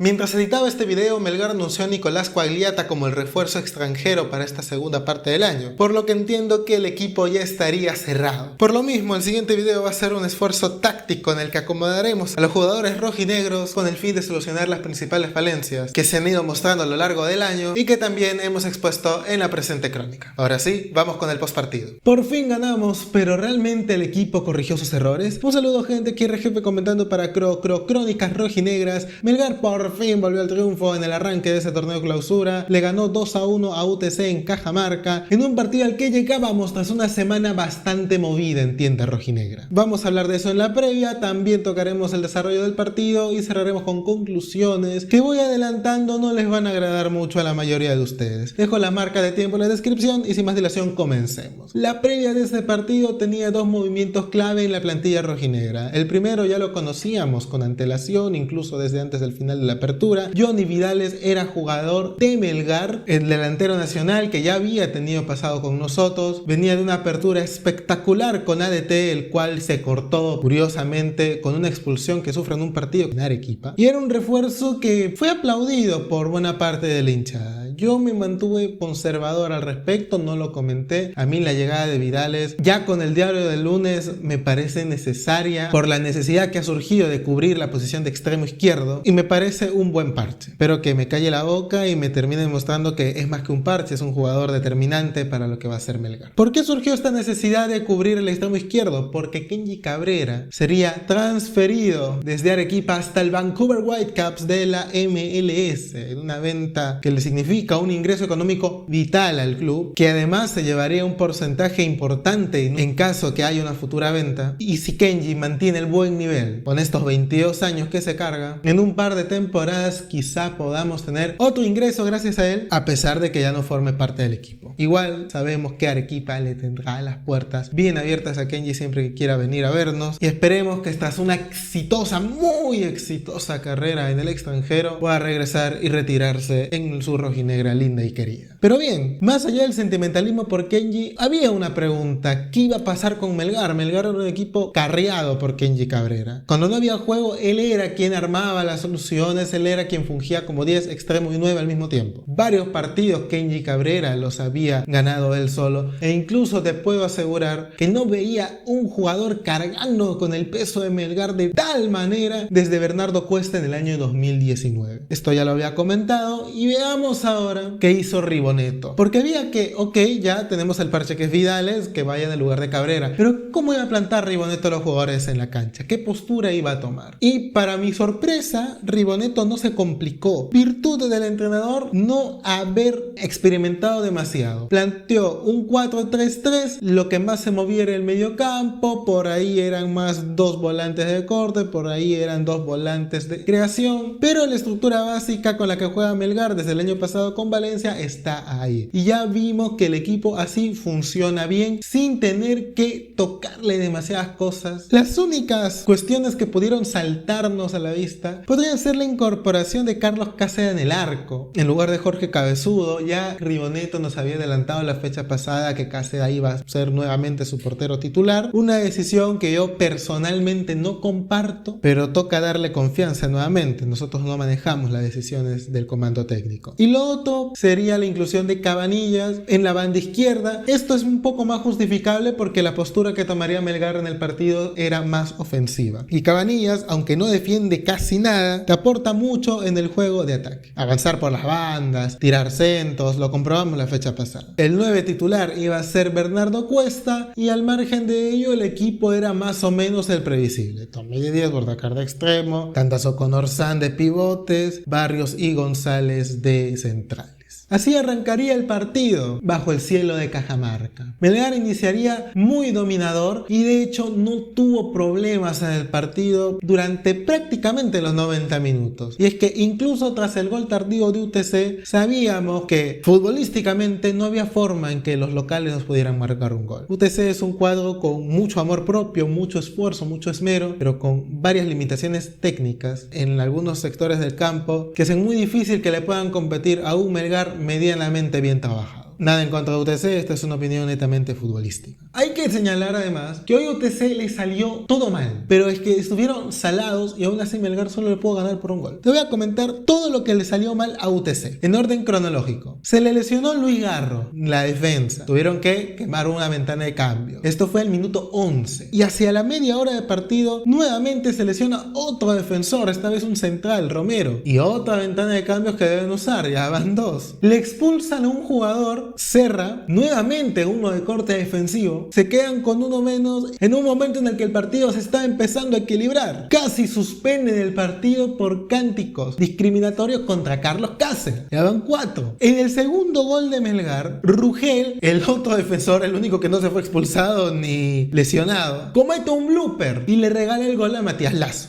Mientras editaba este video, Melgar anunció a Nicolás Quagliata como el refuerzo extranjero para esta segunda parte del año, por lo que entiendo que el equipo ya estaría cerrado. Por lo mismo, el siguiente video va a ser un esfuerzo táctico en el que acomodaremos a los jugadores rojinegros con el fin de solucionar las principales falencias que se han ido mostrando a lo largo del año y que también hemos expuesto en la presente crónica. Ahora sí, vamos con el postpartido. Por fin ganamos, pero ¿realmente el equipo corrigió sus errores? Un saludo, gente, aquí RGP comentando para Crónicas Rojinegras. Melgar por fin volvió al triunfo en el arranque de ese torneo clausura. Le ganó 2-1 a UTC en Cajamarca, en un partido al que llegábamos tras una semana bastante movida en tienda rojinegra. Vamos a hablar de eso en la previa, también tocaremos el desarrollo del partido y cerraremos con conclusiones que voy adelantando no les van a agradar mucho a la mayoría de ustedes. Dejo la marca de tiempo en la descripción y sin más dilación comencemos. La previa de este partido tenía dos movimientos clave en la plantilla rojinegra. El primero ya lo conocíamos con antelación, incluso desde antes del final de la apertura. Johnny Vidales era jugador de Melgar, el delantero nacional que ya había tenido pasado con nosotros, venía de una apertura espectacular con ADT, el cual se cortó curiosamente con una expulsión que sufre en un partido en Arequipa, y era un refuerzo que fue aplaudido por buena parte de la hinchada. Yo me mantuve conservador al respecto, no lo comenté. A mí la llegada de Vidales ya con el diario del lunes me parece necesaria por la necesidad que ha surgido de cubrir la posición de extremo izquierdo, y me parece un buen parche. Espero que me calle la boca y me termine demostrando que es más que un parche, es un jugador determinante para lo que va a ser Melgar. ¿Por qué surgió esta necesidad de cubrir el extremo izquierdo? Porque Kenji Cabrera sería transferido desde Arequipa hasta el Vancouver Whitecaps de la MLS, en una venta que le significa un ingreso económico vital al club, que además se llevaría un porcentaje importante en caso que haya una futura venta. Y si Kenji mantiene el buen nivel con estos 22 años que se carga, en un par de temporadas quizá podamos tener otro ingreso gracias a él, a pesar de que ya no forme parte del equipo. Igual sabemos que Arequipa le tendrá las puertas bien abiertas a Kenji siempre que quiera venir a vernos, y esperemos que tras una exitosa, muy exitosa carrera en el extranjero pueda regresar y retirarse en su rojinegra linda y querida. Pero bien, más allá del sentimentalismo por Kenji, había una pregunta: ¿qué iba a pasar con Melgar? Melgar era un equipo carreado por Kenji Cabrera. Cuando no había juego, él era quien armaba las soluciones, él era quien fungía como 10, extremo y 9 al mismo tiempo. Varios partidos Kenji Cabrera los había ganado él solo, e incluso te puedo asegurar que no veía un jugador cargando con el peso de Melgar de tal manera desde Bernardo Cuesta en el año 2019. Esto ya lo había comentado, y veamos ahora qué hizo Ribonetto. Porque había que, ya tenemos el parche que es Vidales, que vaya en el lugar de Cabrera, pero ¿cómo iba a plantar Ribonetto a los jugadores en la cancha? ¿Qué postura iba a tomar? Y para mi sorpresa, Ribonetto no se complicó. Virtud del entrenador no haber experimentado demasiado. Planteó un 4-3-3, lo que más se movía era el mediocampo, por ahí eran más dos volantes de corte, por ahí eran dos volantes de creación, pero la estructura básica con la que juega Melgar desde el año pasado con Valencia está ahí. Y ya vimos que el equipo así funciona bien, sin tener que tocarle demasiadas cosas. Las únicas cuestiones que pudieron saltarnos a la vista podrían ser la incorporación de Carlos Cáceres en el arco en lugar de Jorge Cabezudo. Ya Ribonetto nos había adelantado la fecha pasada que Cáceres iba a ser nuevamente su portero titular, una decisión que yo personalmente no comparto, pero toca darle confianza nuevamente. Nosotros no manejamos las decisiones del comando técnico. Y lo otro sería la inclusión de Cabanillas en la banda izquierda. Esto es un poco más justificable porque la postura que tomaría Melgar en el partido era más ofensiva, y Cabanillas, aunque no defiende casi nada, te aporta mucho en el juego de ataque, avanzar por las bandas, tirar centros, lo comprobamos la fecha pasada. El 9 titular iba a ser Bernardo Cuesta, y al margen de ello el equipo era más o menos el previsible: Tommy Díaz, Bordacar de extremo, Candazo con Orsán de pivotes, Barrios y González de central. Así arrancaría el partido bajo el cielo de Cajamarca. Melgar iniciaría muy dominador y de hecho no tuvo problemas en el partido durante prácticamente los 90 minutos. Y es que incluso tras el gol tardío de UTC sabíamos que futbolísticamente no había forma en que los locales nos pudieran marcar un gol. UTC es un cuadro con mucho amor propio, mucho esfuerzo, mucho esmero, pero con varias limitaciones técnicas en algunos sectores del campo que hacen muy difícil que le puedan competir a un Melgar medianamente bien trabajado. Nada en contra de UTC, esta es una opinión netamente futbolística. Hay que señalar además que hoy UTC le salió todo mal, pero es que estuvieron salados y aún así Melgar solo le pudo ganar por un gol. Te voy a comentar todo lo que le salió mal a UTC en orden cronológico. Se le lesionó Luis Garro, la defensa. Tuvieron que quemar una ventana de cambio. Esto fue el minuto 11. Y hacia la media hora de partido, nuevamente se lesiona otro defensor, esta vez un central, Romero. Y otra ventana de cambios que deben usar, ya van dos. Le expulsan a un jugador, Serra, nuevamente uno de corte defensivo. Se quedan con uno menos en un momento en el que el partido se está empezando a equilibrar. Casi suspenden el partido por cánticos discriminatorios contra Carlos Cáceres. Ya van 4. En el segundo gol de Melgar, Rugel, el otro defensor, el único que no se fue expulsado ni lesionado, comete un blooper y le regala el gol a Matías Lazo.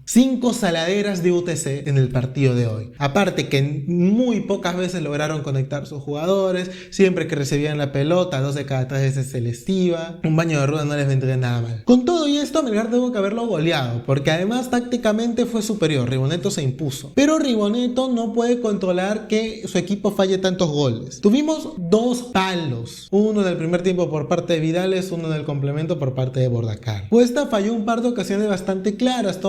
5 saladeras de UTC en el partido de hoy. Aparte que muy pocas veces lograron conectar sus jugadores, siempre que recibían la pelota, 2 de cada 3 veces se les iba. Un baño de ruda no les vendría nada mal. Con todo y esto, Melgar tuvo que haberlo goleado, porque además tácticamente fue superior. Ribonetto se impuso. Pero Ribonetto no puede controlar que su equipo falle tantos goles. Tuvimos 2 palos. Uno en el primer tiempo por parte de Vidales, uno en el complemento por parte de Bordacar. Cuesta falló un par de ocasiones bastante claras.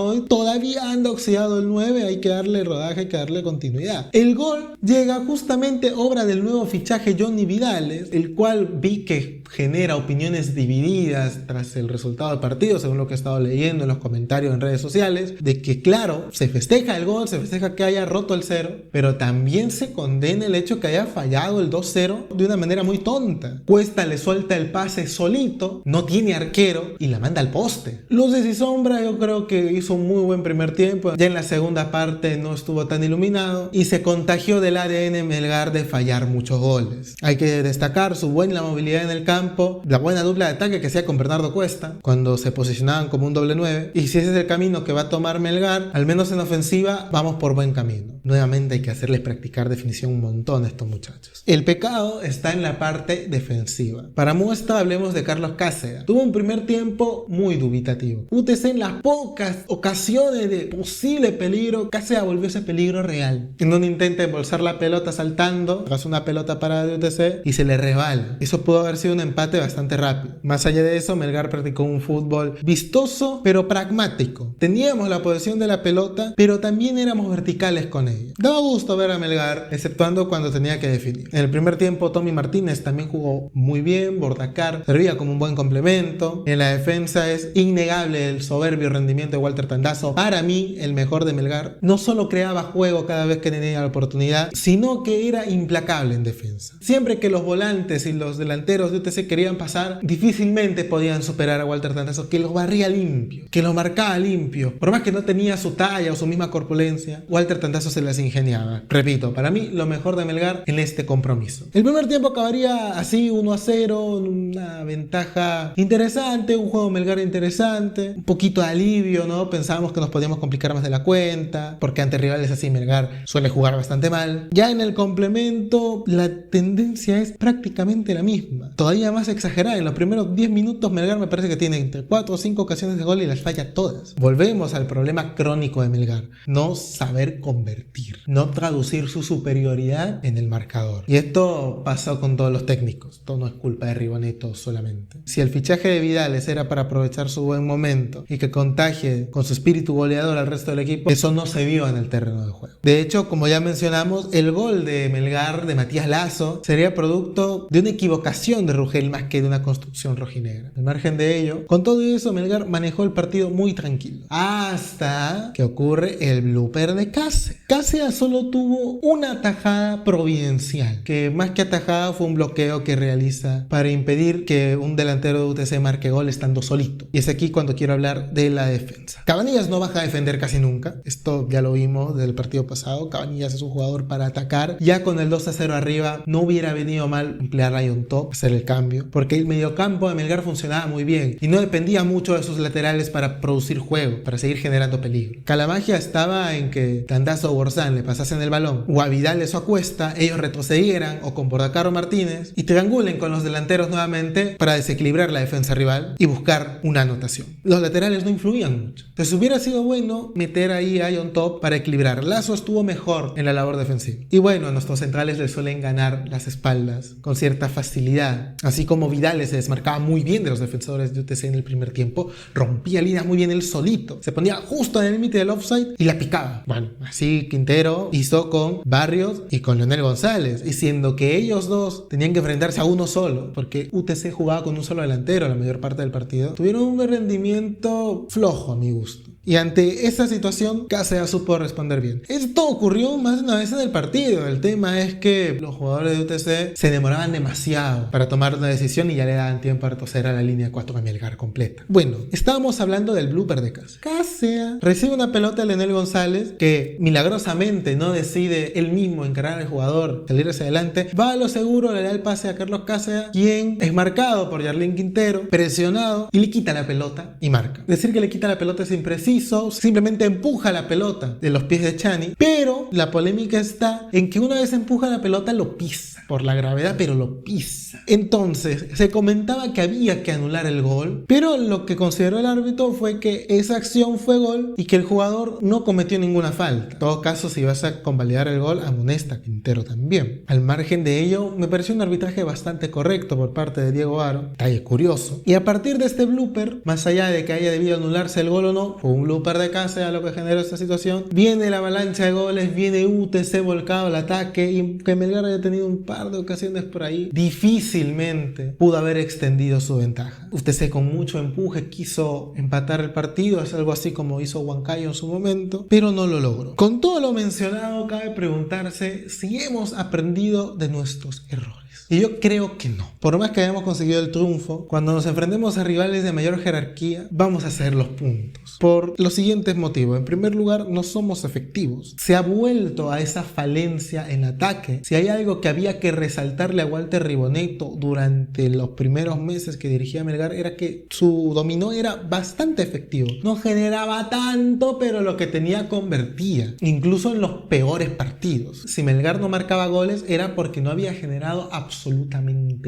Todavía anda oxidado el 9, hay que darle rodaje, hay que darle continuidad. El gol llega justamente obra del nuevo fichaje Johnny Vidales, el cual vi que genera opiniones divididas tras el resultado del partido, según lo que he estado leyendo en los comentarios en redes sociales, de que claro, se festeja el gol, se festeja que haya roto el 0, pero también se condena el hecho que haya fallado el 2-0 de una manera muy tonta. Cuesta le suelta el pase solito, no tiene arquero y la manda al poste. Luces y sombras, yo creo que hizo un muy buen primer tiempo. Ya en la segunda parte no estuvo tan iluminado y se contagió del ADN Melgar de fallar muchos goles. Hay que destacar su buena movilidad en el campo, la buena dupla de ataque que hacía con Bernardo Cuesta cuando se posicionaban como un doble 9, y si ese es el camino que va a tomar Melgar, al menos en ofensiva vamos por buen camino. Nuevamente hay que hacerles practicar definición un montón a estos muchachos. El pecado está en la parte defensiva. Para muestra hablemos de Carlos Cáceres. Tuvo un primer tiempo muy dubitativo. UTC en las pocas ocasiones de posible peligro, Cáceres volvió ese peligro real. En un intento de embolsar la pelota saltando tras una pelota parada de UTC y se le resbala. Eso pudo haber sido un empate bastante rápido. Más allá de eso, Melgar practicó un fútbol vistoso pero pragmático. Teníamos la posesión de la pelota, pero también éramos verticales con ella. Daba gusto ver a Melgar, exceptuando cuando tenía que definir. En el primer tiempo, Tommy Martínez también jugó muy bien. Bordacar servía como un buen complemento. En la defensa es innegable el soberbio rendimiento de Walter Tandazo. Para mí, el mejor de Melgar. No solo creaba juego cada vez que tenía la oportunidad, sino que era implacable en defensa. Siempre que los volantes y los delanteros de UTC querían pasar, difícilmente podían superar a Walter Tandazo, que los barría limpio, que los marcaba limpio. Por más que no tenía su talla o su misma corpulencia, Walter Tandazo se las ingeniaba. Repito, para mí lo mejor de Melgar en este compromiso. El primer tiempo acabaría así, 1-0, una ventaja interesante, un juego Melgar interesante, un poquito de alivio, ¿no? Pensábamos que nos podíamos complicar más de la cuenta, porque ante rivales así Melgar suele jugar bastante mal. Ya en el complemento la tendencia es prácticamente la misma, todavía más exagerada. En los primeros 10 minutos Melgar me parece que tiene entre 4 o 5 ocasiones de gol y las falla todas. Volvemos al problema crónico de Melgar: no saber convertir, no traducir su superioridad en el marcador. Y esto pasó con todos los técnicos, esto no es culpa de Ribonetto solamente. Si el fichaje de Vidales era para aprovechar su buen momento y que contagie con su espíritu goleador al resto del equipo, eso no se vio en el terreno de juego. De hecho, como ya mencionamos, el gol de Melgar de Matías Lazo sería producto de una equivocación de Rugel más que de una construcción rojinegra. Al margen de ello, con todo eso, Melgar manejó el partido muy tranquilo, hasta que ocurre el blooper de Cáceres. Cáceres solo tuvo una atajada providencial, que más que atajada fue un bloqueo que realiza para impedir que un delantero de UTC marque gol estando solito. Y es aquí cuando quiero hablar de la defensa. Cabanillas no baja a defender casi nunca, esto ya lo vimos del partido pasado. Cabanillas es un jugador para atacar. Ya con el 2-0 arriba no hubiera venido mal emplear a Ion Top, hacer el cambio, porque el mediocampo de Melgar funcionaba muy bien y no dependía mucho de sus laterales para producir juego, para seguir generando peligro. La magia estaba en que Tandazo o Borzán le pasasen el balón, o a Vidales o a Cuesta, ellos retrocedieran, o con Bordacar o Martínez, y triangulen con los delanteros nuevamente para desequilibrar la defensa rival y buscar una anotación. Los laterales no influían mucho. Entonces hubiera sido bueno meter ahí a Ion Top para equilibrar. Lazo estuvo mejor en la labor defensiva. Y bueno, a nuestros centrales les suelen ganar las espaldas con cierta facilidad. Así como Vidal se desmarcaba muy bien de los defensores de UTC en el primer tiempo, rompía líneas muy bien él solito, se ponía justo en el límite del offside y la picaba. Bueno, así Quintero hizo con Barrios y con Leonel González, y siendo que ellos dos tenían que enfrentarse a uno solo, porque UTC jugaba con un solo delantero la mayor parte del partido, tuvieron un rendimiento flojo a mi gusto. Y ante esa situación, Cáceres supo responder bien. Esto ocurrió más de una vez en el partido. El tema es que los jugadores de UTC se demoraban demasiado para tomar una decisión y ya le daban tiempo a retroceder a la línea 4 a Melgar completa. Bueno, estábamos hablando del blooper de Cáceres. Cáceres recibe una pelota de Leonel González que milagrosamente no decide él mismo encarar al jugador, salir hacia adelante. Va a lo seguro, le da el pase a Carlos Cáceres, quien es marcado por Yarlín Quintero, presionado, y le quita la pelota y marca. Decir que le quita la pelota es impreciso. Simplemente empuja la pelota de los pies de Chani, pero la polémica está en que una vez empuja la pelota lo pisa, por la gravedad, pero lo pisa. Entonces se comentaba que había que anular el gol, pero lo que consideró el árbitro fue que esa acción fue gol y que el jugador no cometió ninguna falta. En todo caso, si vas a convalidar el gol, amonesta a Quintero también. Al margen de ello, me pareció un arbitraje bastante correcto por parte de Diego Aro, detalle curioso. Y a partir de este blooper, más allá de que haya debido anularse el gol o no, fue un blooper de Cáceres a lo que generó esta situación. Viene la avalancha de goles, viene UTC volcado al ataque, y que Melgar haya tenido un par de ocasiones por ahí, difícilmente pudo haber extendido su ventaja. UTC con mucho empuje quiso empatar el partido, es algo así como hizo Huancayo en su momento, pero no lo logró. Con todo lo mencionado, cabe preguntarse si hemos aprendido de nuestros errores. Y yo creo que no. Por más que hayamos conseguido el triunfo, cuando nos enfrentemos a rivales de mayor jerarquía, vamos a hacer los puntos. Por los siguientes motivos. En primer lugar, no somos efectivos. Se ha vuelto a esa falencia en ataque. Si hay algo que había que resaltarle a Walter Ribonetto durante los primeros meses que dirigía Melgar, era que su dominó era bastante efectivo. No generaba tanto, pero lo que tenía convertía. Incluso en los peores partidos. Si Melgar no marcaba goles, era porque no había generado absolutamente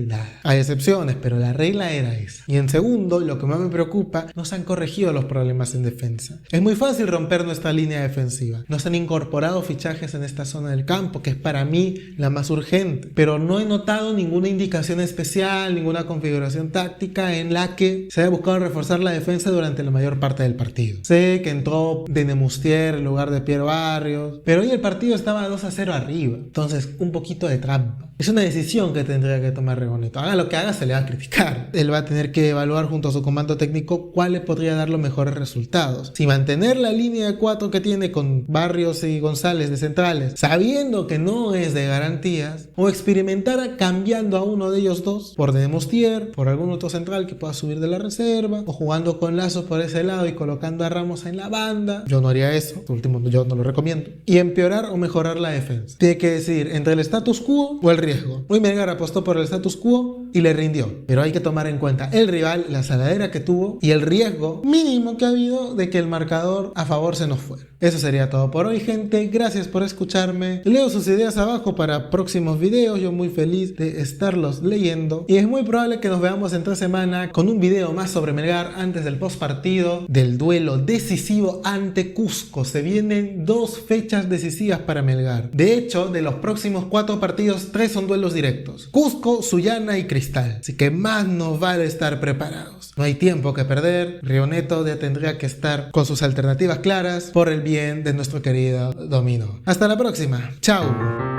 nada. Hay excepciones, pero la regla era esa. Y en segundo, lo que más me preocupa, no se han corregido los problemas en defensa. Es muy fácil romper nuestra línea defensiva. Nos han incorporado fichajes en esta zona del campo, que es para mí la más urgente, pero no he notado ninguna indicación especial, ninguna configuración táctica en la que se haya buscado reforzar la defensa durante la mayor parte del partido. Sé que entró Denemustier en lugar de Piero Barrios, pero hoy el partido estaba 2-0 arriba, entonces un poquito de trampa. Es una decisión que tendría que tomar Ribonetto. Haga lo que haga, se le va a criticar. Él va a tener que evaluar junto a su comando técnico cuál le podría dar los mejores resultados. Si mantener la línea de 4 que tiene con Barrios y González de centrales, sabiendo que no es de garantías, o experimentar cambiando a uno de ellos dos por Denemustier, por algún otro central que pueda subir de la reserva, o jugando con Lazo por ese lado y colocando a Ramos en la banda. Yo no haría eso, por último yo no lo recomiendo. Y empeorar o mejorar la defensa. Tiene que decidir entre el status quo o el riesgo. Hoy Melgar apostó por el status quo y le rindió, pero hay que tomar en cuenta el rival, la saladera que tuvo y el riesgo mínimo que ha habido de que el marcador a favor se nos fuera. Eso sería todo por hoy, gente. Gracias por escucharme. Leo sus ideas abajo para próximos videos. Yo muy feliz de estarlos leyendo, y es muy probable que nos veamos en 3 semanas con un video más sobre Melgar antes del post partido del duelo decisivo ante Cusco. Se vienen 2 fechas decisivas para Melgar. De hecho, de los próximos 4 partidos, 3 son duelos directos: Cusco, Sullana y Cristal. Así que más nos vale estar preparados. No hay tiempo que perder. Ribonetto ya tendría que estar con sus alternativas claras por el bien de nuestro querido dominó. Hasta la próxima. Chao.